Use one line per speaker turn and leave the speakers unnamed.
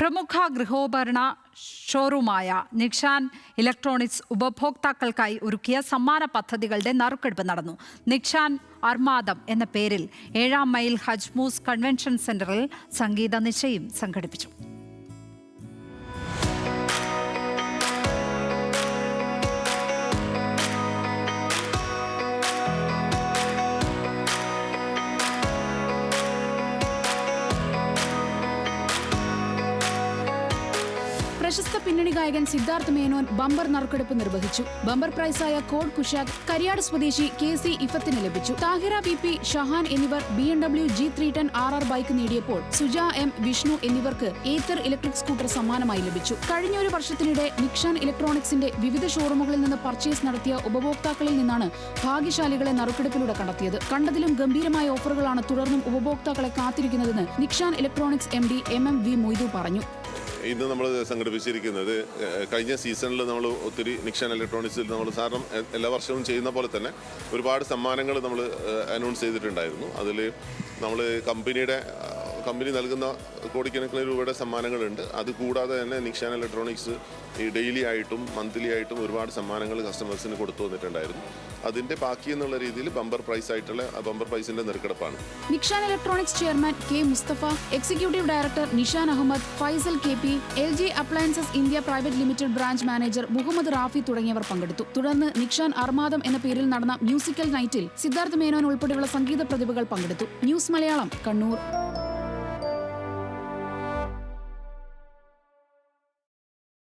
പ്രമുഖ ഗൃഹോപകരണ ഷോറൂമായ നിക്ഷാൻ ഇലക്ട്രോണിക്സ് ഉപഭോക്താക്കൾക്കായി ഒരുക്കിയ സമ്മാന പദ്ധതികളുടെ നറുക്കെടുപ്പ് നടന്നു. നിക്ഷാൻ അർമാദം എന്ന പേരിൽ 7-ാം മൈൽ ഹജ്മൂസ് കൺവെൻഷൻ സെന്ററിൽ സംഗീത നിശയും സംഘടിപ്പിച്ചു.
പ്രശസ്ത പിന്നണി ഗായകൻ സിദ്ധാർത്ഥ് മേനോൻ ബമ്പർ നറുക്കെടുപ്പ് നിർവഹിച്ചു. ബമ്പർ പ്രൈസായ കോഡ് കുഷാക് കരിയാട് സ്വദേശി KC ഇഫത്തിന് ലഭിച്ചു. താഹിറ BP, ഷഹാൻ എന്നിവർ BMW G310 RR ബൈക്ക് നേടിയപ്പോൾ സുജ M, വിഷ്ണു എന്നിവർക്ക് ഏത്തർ ഇലക്ട്രിക് സ്കൂട്ടർ സമ്മാനമായി ലഭിച്ചു. കഴിഞ്ഞ ഒരു വർഷത്തിനിടെ നിക്ഷാൻ ഇലക്ട്രോണിക്സിന്റെ വിവിധ ഷോറൂമുകളിൽ നിന്ന് പർച്ചേസ് നടത്തിയ ഉപഭോക്താക്കളിൽ നിന്നാണ് ഭാഗ്യശാലികളെ നറുക്കെടുപ്പിലൂടെ കണ്ടെത്തിയത്. കണ്ടതിലും ഗംഭീരമായ ഓഫറുകളാണ് തുടർന്നും ഉപഭോക്താക്കളെ കാത്തിരിക്കുന്നതെന്ന് Nikshan electronics MD MM V Moidu പറഞ്ഞു.
ഇന്ന് നമ്മൾ സംഘടിപ്പിച്ചിരിക്കുന്നത് കഴിഞ്ഞ സീസണിൽ നമ്മൾ ഒത്തിരി നിക്ഷാൻ ഇലക്ട്രോണിക്സിൽ നമ്മൾ സാധാരണ എല്ലാ വർഷവും ചെയ്യുന്ന പോലെ തന്നെ ഒരുപാട് സമ്മാനങ്ങൾ നമ്മൾ അനൗൺസ് ചെയ്തിട്ടുണ്ടായിരുന്നു. അതിൽ നമ്മൾ കമ്പനി നൽകുന്ന കോടിക്കണക്കിന് രൂപയുടെ സമ്മാനങ്ങളുണ്ട്. അതുകൂടാതെ തന്നെ നിക്ഷാൻ ഇലക്ട്രോണിക്സ് ഈ ഡെയിലി ആയിട്ടും മന്ത്ലി ആയിട്ടും ഒരുപാട് സമ്മാനങ്ങൾ കസ്റ്റമേഴ്സിന് കൊടുത്തു വന്നിട്ടുണ്ടായിരുന്നു. അതിന്റെ ബാക്കി എന്നുള്ള രീതിയിൽ ബമ്പർ പ്രൈസിന്റെ നെറുക്കെടുപ്പാണ്.
Nikshan electronics chairman K Mustafa, executive director Nishan Ahmed, Faisal KP, LG appliances India private limited branch manager Muhammad Rafi തുടങ്ങിയവർ പങ്കെടുത്തു. തുടർന്ന് നിക്ഷാൻ അർമാദം എന്ന പേരിൽ നടന്ന മ്യൂസിക്കൽ നൈറ്റിൽ സിദ്ധാർത്ഥ് മേനോൻ ഉൾപ്പെടെയുള്ള സംഗീത പ്രതിഭകൾ പങ്കെടുത്തു. ന്യൂസ് മലയാളം, കണ്ണൂർ.